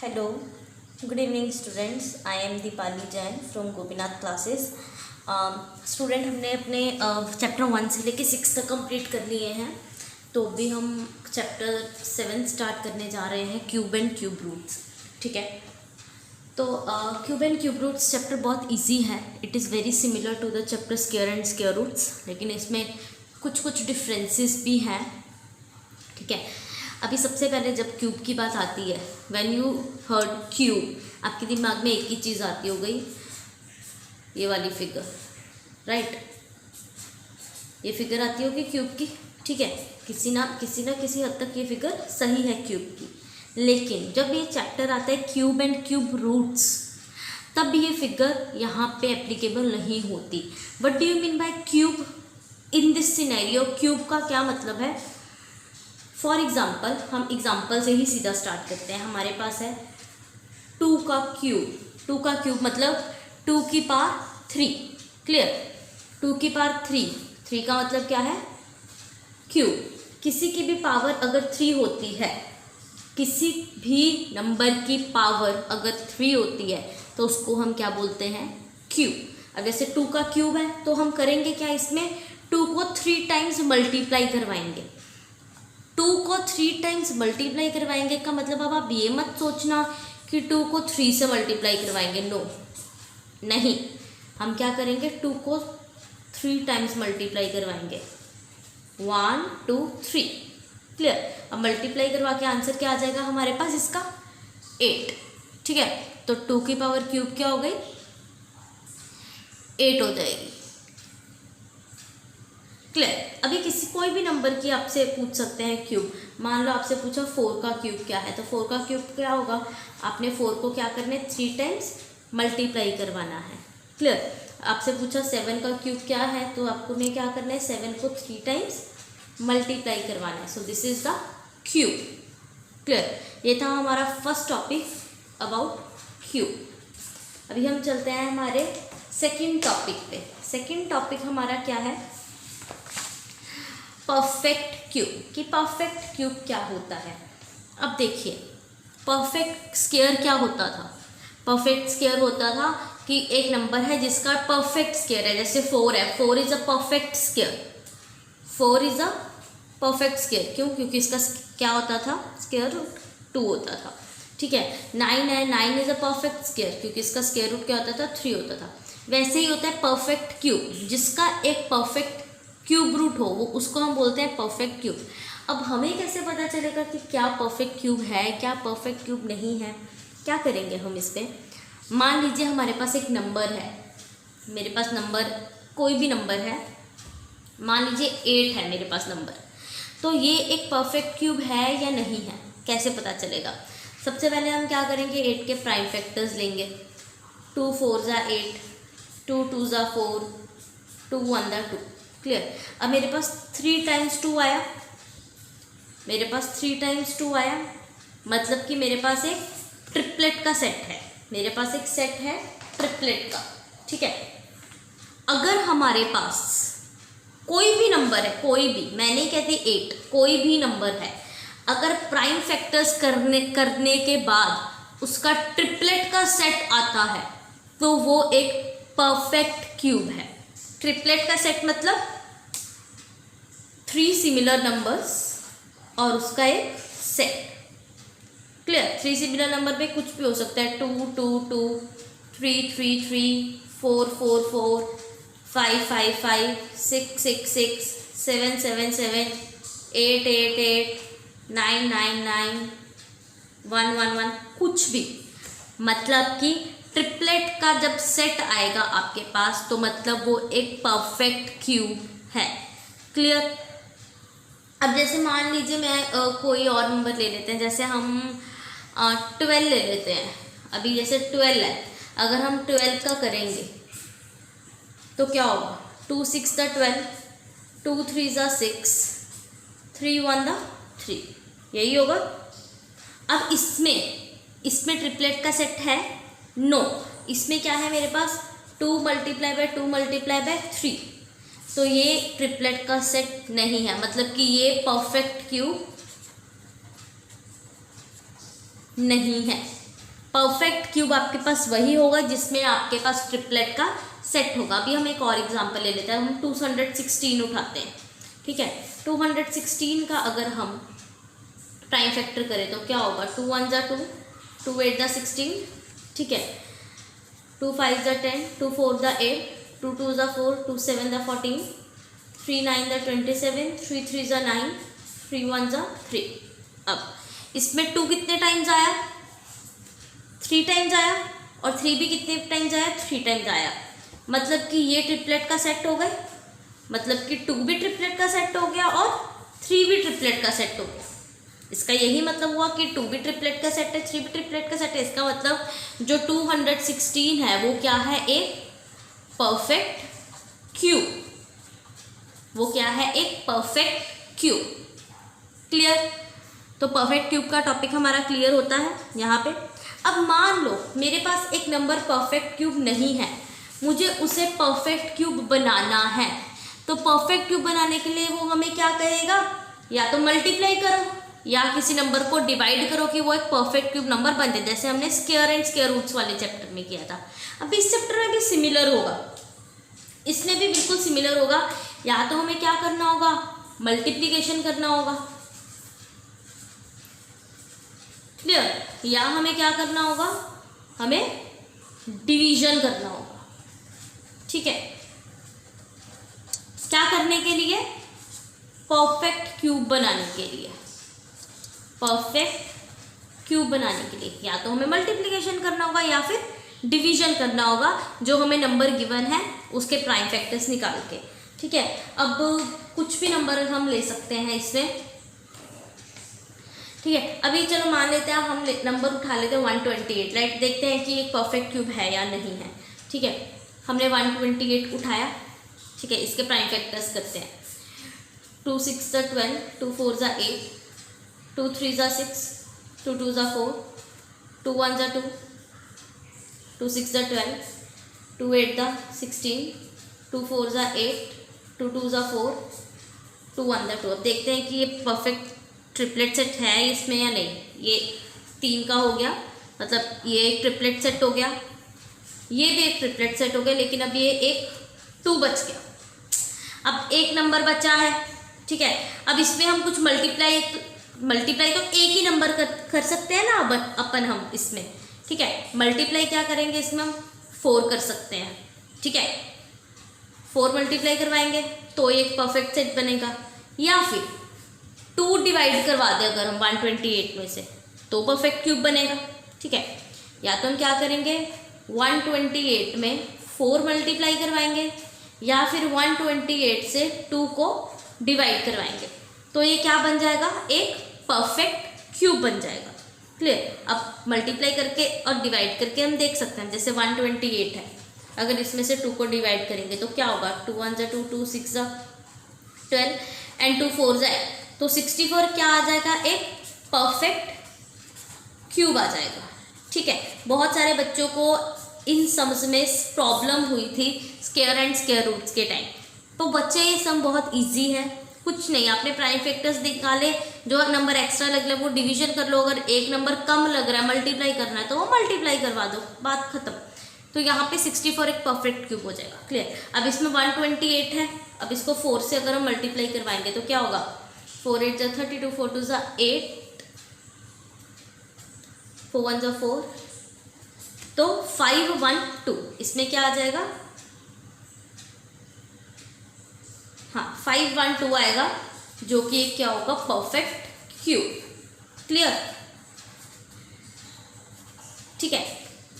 Hello, good evening students. I am Deepali Jain from Gopinath classes. Student हमने अपने chapter 1 से लेके 6 तक कंप्लीट कर लिए हैं, तो अभी हम चैप्टर 7 स्टार्ट करने जा रहे हैं, क्यूब एंड क्यूब रूट्स. ठीक है, तो cube and cube roots chapter बहुत इजी है. It is very similar to the chapter square and square roots, लेकिन इसमें कुछ डिफरेंसेस भी हैं. ठीक है, अभी सबसे पहले जब क्यूब की बात आती है, व्हेन यू हर्ड क्यूब, आपके दिमाग में एक ही चीज़ आती हो गई, ये वाली फिगर, राइट. ये फिगर आती होगी क्यूब की. ठीक है, किसी ना किसी हद तक ये फिगर सही है क्यूब की. लेकिन जब ये चैप्टर आता है क्यूब एंड क्यूब रूट्स, तब ये फिगर यहाँ पे एप्लीकेबल नहीं होती. What do you mean by cube in this scenario? Cube का क्या मतलब है? फॉर एग्जाम्पल, हम एग्जाम्पल से ही सीधा स्टार्ट करते हैं. हमारे पास है 2 का क्यूब. 2 का क्यूब मतलब 2 की पावर 3. क्लियर? 2 की पावर 3 का मतलब क्या है? क्यूब. किसी की भी पावर अगर 3 होती है, किसी भी नंबर की पावर अगर 3 होती है, तो उसको हम क्या बोलते हैं? क्यूब. अब जैसे 2 का क्यूब है, तो हम करेंगे क्या? इसमें 2 को 3 टाइम्स मल्टीप्लाई करवाएंगे. 2 को 3 टाइम्स मल्टीप्लाई करवाएंगे का मतलब अब आप ये मत सोचना कि 2 को 3 से मल्टीप्लाई करवाएंगे. नो, नहीं. हम क्या करेंगे? 2 को 3 टाइम्स मल्टीप्लाई करवाएंगे. 1 2 3. क्लियर? अब मल्टीप्लाई करवा के आंसर क्या आ जाएगा हमारे पास? इसका 8. ठीक है, तो 2 की पावर क्यूब क्या हो गई? 8 हो जाएगी. क्लियर? अभी कोई भी नंबर की आपसे पूछ सकते हैं क्यूब. मान लो आपसे पूछा 4 का क्यूब क्या है, तो 4 का क्यूब क्या होगा? आपने 4 को क्या करना है? 3 टाइम्स मल्टीप्लाई करवाना है. क्लियर? आपसे पूछा 7 का क्यूब क्या है, तो आपको ने क्या करना है? 7 को 3 टाइम्स मल्टीप्लाई करवाना है. So this is the cube. Clear? ये था हमारा फर्स्ट टॉपिक अबाउट क्यूब. अभी हम चलते हैं हमारे सेकेंड टॉपिक पे. सेकेंड टॉपिक हमारा क्या है? Perfect cube. कि परफेक्ट क्यूब क्या होता है? अब देखिए, परफेक्ट स्क्वायर क्या होता था? परफेक्ट स्क्वायर होता था कि एक नंबर है जिसका परफेक्ट स्क्वायर है. जैसे 4 है, 4 is a perfect square. 4 is a perfect square. क्यों? क्योंकि इसका क्या होता था? स्क्वायर रूट 2 होता था. ठीक है. 9 है, 9 इज अ परफेक्ट स्क्वायर, क्योंकि इसका स्क्वायर रूट क्या होता था? 3 होता था. वैसे ही होता है परफेक्ट क्यूब, जिसका एक परफेक्ट क्यूब रूट हो, वो उसको हम बोलते हैं परफेक्ट क्यूब. अब हमें कैसे पता चलेगा कि क्या परफेक्ट क्यूब है, क्या परफेक्ट क्यूब नहीं है? क्या करेंगे हम इस पर? मान लीजिए हमारे पास एक नंबर है. मेरे पास नंबर, कोई भी नंबर है, मान लीजिए 8 है मेरे पास नंबर. तो ये एक परफेक्ट क्यूब है या नहीं है? कैसे पता चलेगा? सबसे पहले हम क्या करेंगे? 8 के प्राइम फैक्टर्स लेंगे. 2 4 ज़ा 8, 2 2 ज़ा 4, 2 1 ज़ा 2. क्लियर? अब मेरे पास 3 टाइम्स 2 आया. मेरे पास 3 टाइम्स 2 आया, मतलब कि मेरे पास एक ट्रिपलेट का सेट है. मेरे पास एक सेट है ट्रिपलेट का. ठीक है. अगर हमारे पास कोई भी नंबर है, कोई भी, मैं नहीं कहती 8, कोई भी नंबर है, अगर प्राइम फैक्टर्स करने के बाद उसका ट्रिपलेट का सेट आता है, तो वो एक परफेक्ट क्यूब है. ट्रिपलेट का सेट मतलब 3 सिमिलर नंबर्स और उसका एक सेट. क्लियर? 3 सिमिलर नंबर पे कुछ भी हो सकता है. 2 2 2, 3 3 3, 4 4 4, 5 5 5, 6 6 6, 7 7 7, 8 8 8, 9 9 9, 1 1 1, कुछ भी. मतलब कि ट्रिपलेट का जब सेट आएगा आपके पास, तो मतलब वो एक परफेक्ट क्यूब है. क्लियर? अब जैसे मान लीजिए मैं कोई और नंबर ले लेते हैं. जैसे हम 12 ले लेते हैं. अभी जैसे 12 है, अगर हम 12 का करेंगे तो क्या होगा? 2 6 ज़ा 12, 2 3 ज़ा 6, 3 1 ज़ा 3, यही होगा. अब इसमें ट्रिपलेट का सेट है? नो. इसमें क्या है मेरे पास? 2 मल्टीप्लाई बाय 2 मल्टीप्लाई बाय 3. तो ये ट्रिपलेट का सेट नहीं है, मतलब कि ये परफेक्ट क्यूब नहीं है. परफेक्ट क्यूब आपके पास वही होगा जिसमें आपके पास ट्रिपलेट का सेट होगा। अभी हम एक और एग्जांपल ले लेते हैं, हम 216 उठाते हैं, ठीक है। 216 का अगर हम प्राइम फैक्टर करें तो क्या होगा, 2 1 जा 2, 2 8 जा 16, ठीक है, 2 5 जा 10, 2 4 जा 8, 2 2 जा 4, 2 7 जा 14, 3 9 जा 27, 3 3 जा 9, 3 1 जा 3। अब इसमें 2 कितने टाइम्स आया, 3 टाइम्स आया, और 3 भी कितने टाइम्स आया, 3 टाइम्स आया। मतलब कि ये ट्रिपलेट का सेट हो गए, मतलब कि 2 भी ट्रिपलेट का सेट हो गया और 3 भी ट्रिपलेट का सेट हो गया। इसका यही मतलब हुआ कि 2 भी ट्रिपलेट का सेट है, 3 भी ट्रिपलेट का सेट है। इसका मतलब जो 216 है वो क्या है, एक परफेक्ट क्यूब। वो क्या है, एक परफेक्ट क्यूब। क्लियर। तो परफेक्ट क्यूब का टॉपिक हमारा क्लियर होता है यहाँ पे। अब मान लो मेरे पास एक नंबर परफेक्ट क्यूब नहीं है, मुझे उसे परफेक्ट क्यूब बनाना है। तो परफेक्ट क्यूब बनाने के लिए वो हमें क्या कहेगा, या तो मल्टीप्लाई करो या किसी नंबर को डिवाइड करो कि वो एक परफेक्ट क्यूब नंबर बन जाए, जैसे हमने स्क्वायर एंड स्क्वायर रूट्स वाले चैप्टर में किया था। अब इस चैप्टर में भी सिमिलर होगा, इसमें भी बिल्कुल सिमिलर होगा। या तो हमें क्या करना होगा, मल्टीप्लिकेशन करना होगा, क्लियर, या हमें क्या करना होगा, हमें डिवीजन करना होगा, ठीक है। क्या करने के लिए, परफेक्ट क्यूब बनाने के लिए। परफेक्ट क्यूब बनाने के लिए या तो हमें मल्टीप्लिकेशन करना होगा या फिर डिवीजन करना होगा, जो हमें नंबर गिवन है उसके प्राइम फैक्टर्स निकाल के, ठीक है। अब कुछ भी नंबर हम ले सकते हैं इसमें, ठीक है। अभी चलो मान लेते हैं हम नंबर उठा लेते हैं 128, राइट। देखते हैं कि एक परफेक्ट क्यूब है या नहीं है, ठीक है। हमने 128 उठाया, ठीक है। इसके प्राइम फैक्टर्स करते हैं, 2 6 जा 12, 2 4 जा 8, 2 3 जा 6, 2 2 जा 4, 2 1 जा 2, 2 6 जा 12, 2 8 जा 16, 2 4 जा 8, 2 2 जा 4, 2 1 जा 2। अब देखते हैं कि ये परफेक्ट ट्रिपलेट सेट है इसमें या नहीं। ये 3 का हो गया, मतलब ये एक ट्रिपलेट सेट हो गया, ये भी एक ट्रिपलेट सेट हो गया, लेकिन अब ये एक 2 बच गया। अब एक नंबर बचा है, ठीक है। अब इसमें हम कुछ मल्टीप्लाई तो एक ही नंबर कर सकते हैं ना अपन हम इसमें, ठीक है। मल्टीप्लाई क्या करेंगे इसमें, हम 4 कर सकते हैं, ठीक है। 4 मल्टीप्लाई करवाएंगे तो एक परफेक्ट सेट बनेगा, या फिर 2 डिवाइड करवा दें अगर हम 128 में से तो परफेक्ट क्यूब बनेगा, ठीक है। या तो हम क्या करेंगे, 128 में 4 मल्टीप्लाई करवाएंगे या फिर 128 से 2 को डिवाइड करवाएंगे, तो ये क्या बन जाएगा, एक परफेक्ट क्यूब बन जाएगा। क्लियर। अब मल्टीप्लाई करके और डिवाइड करके हम देख सकते हैं, जैसे 128 है, अगर इसमें से 2 को डिवाइड करेंगे तो क्या होगा, 2 1 जा 2, 2 6 जा 12 एंड 2 4 जा, तो 64 क्या आ जाएगा, एक परफेक्ट क्यूब आ जाएगा, ठीक है। बहुत सारे बच्चों को इन सम्स में प्रॉब्लम हुई थी स्क्वायर एंड स्क्वायर रूट्स के टाइम, तो बच्चे ये सम बहुत इजी है, कुछ नहीं, आपने प्राइम फैक्टर्स निकाले, जो नंबर एक्स्ट्रा लग रहा है वो डिवीजन कर लो, अगर एक नंबर कम लग रहा है मल्टीप्लाई करना है तो वो मल्टीप्लाई करवा दो, बात खत्म। तो यहाँ पे 64 एक परफेक्ट क्यूब हो जाएगा। क्लियर। अब इसमें 128 है, अब इसको 4 से अगर हम मल्टीप्लाई करवाएंगे तो क्या होगा, 4 8 जा 32, 4 2 जा 8, 4 1 जा 4, तो 5 1 2, इसमें क्या आ जाएगा, हाँ 5 1 2 आएगा, जो कि एक क्या होगा, परफेक्ट क्यूब। क्लियर, ठीक है।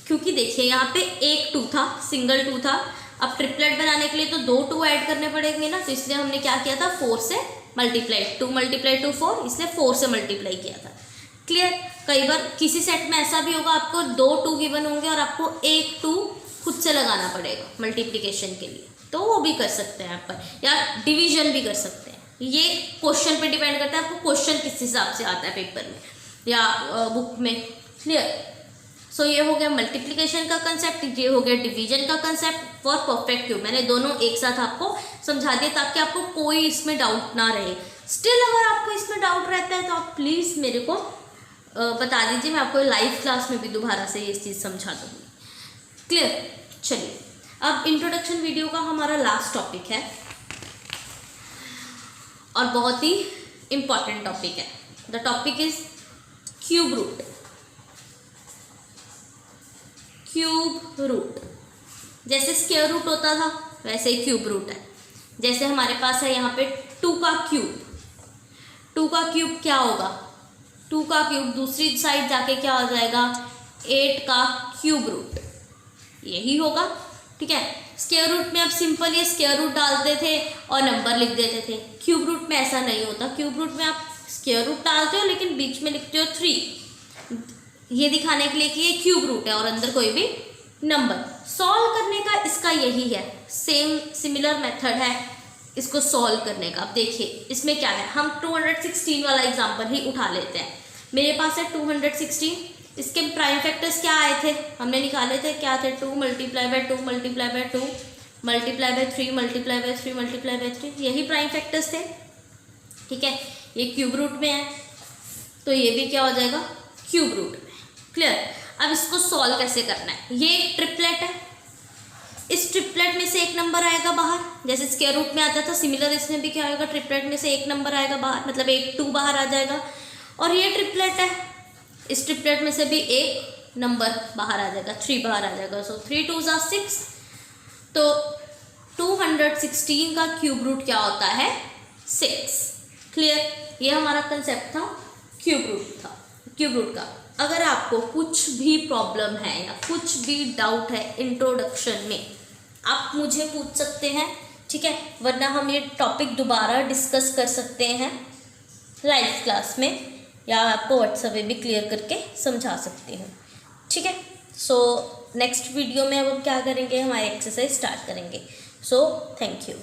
क्योंकि देखिए यहाँ पे एक 2 था, सिंगल 2 था, अब ट्रिपलेट बनाने के लिए तो 2 2 ऐड करने पड़ेंगे ना, तो इसलिए हमने क्या किया था, 4 से मल्टीप्लाई, 2 मल्टीप्लाई 2 4, इसलिए 4 से मल्टीप्लाई किया था। क्लियर। कई बार किसी सेट में ऐसा भी होगा, आपको 2 2 गिवन होंगे और आपको एक 2 खुद से लगाना पड़ेगा मल्टीप्लिकेशन के लिए, तो वो भी कर सकते हैं अपन, या डिवीजन भी कर सकते हैं। ये क्वेश्चन पे डिपेंड करता है, आपको क्वेश्चन किस हिसाब से आता है पेपर में या बुक में। क्लियर। सो ये हो गया मल्टीप्लिकेशन का कंसेप्ट, ये हो गया डिवीजन का कंसेप्ट फॉर परफेक्ट क्यूब। मैंने दोनों एक साथ आपको समझा दिया ताकि आपको कोई इसमें डाउट ना रहे। स्टिल अगर आपको इसमें डाउट रहता है तो आप प्लीज़ मेरे को बता दीजिए, मैं आपको लाइव क्लास में भी दोबारा से ये चीज़ समझा दूँगी। क्लियर? चलिए, अब इंट्रोडक्शन वीडियो का हमारा लास्ट टॉपिक है और बहुत ही इम्पॉर्टेंट टॉपिक है। The topic is cube root. Cube root, जैसे स्क्वायर रूट होता था वैसे ही क्यूब रूट है। जैसे हमारे पास है यहाँ पे 2 का क्यूब। 2 का क्यूब क्या होगा? 2 का क्यूब दूसरी साइड जाके क्या हो जाएगा? 8 का क्यूब रूट, यही होगा। ठीक है, स्क्वायर रूट में अब सिंपल ये स्क्वायर रूट डालते थे और नंबर लिख देते थे। क्यूब रूट में ऐसा नहीं होता। क्यूब रूट में आप स्क्वायर रूट डालते हो लेकिन बीच में लिखते हो 3, ये दिखाने के लिए कि ये क्यूब रूट है और अंदर कोई भी नंबर। सॉल्व करने का इसका यही है, सेम सिमिलर मेथड है इसको सॉल्व करने का। अब देखिए इसमें क्या है, हम 216 वाला एग्जाम्पल ही उठा लेते हैं। मेरे पास है 216, इसके प्राइम फैक्टर्स क्या आए थे, हमने निकाले थे, क्या थे? 2 multiply by 2 multiply by 2 multiply by 3 multiply by 3 multiply by 3, यही प्राइम फैक्टर्स थे। ठीक है, ये क्यूब रूट में है तो ये भी क्या हो जाएगा? क्यूब रूट में। क्लियर? अब इसको सॉल्व कैसे करना है? ये एक ट्रिपलेट है, इस ट्रिपलेट में से एक नंबर आएगा बाहर, जैसे स्क्वायर रूट में आता था सिमिलर इसमें भी क्या आएगा? ट्रिपलेट में से एक नंबर आएगा बाहर, मतलब एक 2 बाहर आ जाएगा। और ये ट्रिपलेट है, इस ट्रिपलेट में से भी एक नंबर बाहर आ जाएगा, 3 बाहर आ जाएगा। सो 3 2 = 6, तो 216 का क्यूब रूट क्या होता है? 6। क्लियर? ये हमारा कंसेप्ट था क्यूब रूट का। अगर आपको कुछ भी प्रॉब्लम है या कुछ भी डाउट है इंट्रोडक्शन में, आप मुझे पूछ सकते हैं। ठीक है, वरना हम ये टॉपिक दोबारा डिस्कस कर सकते हैं लाइव क्लास में, या आपको व्हाट्सएप पे भी क्लियर करके समझा सकती हूँ। ठीक है, सो नेक्स्ट वीडियो में अब हम क्या करेंगे? हमारी एक्सरसाइज स्टार्ट करेंगे। So thank you.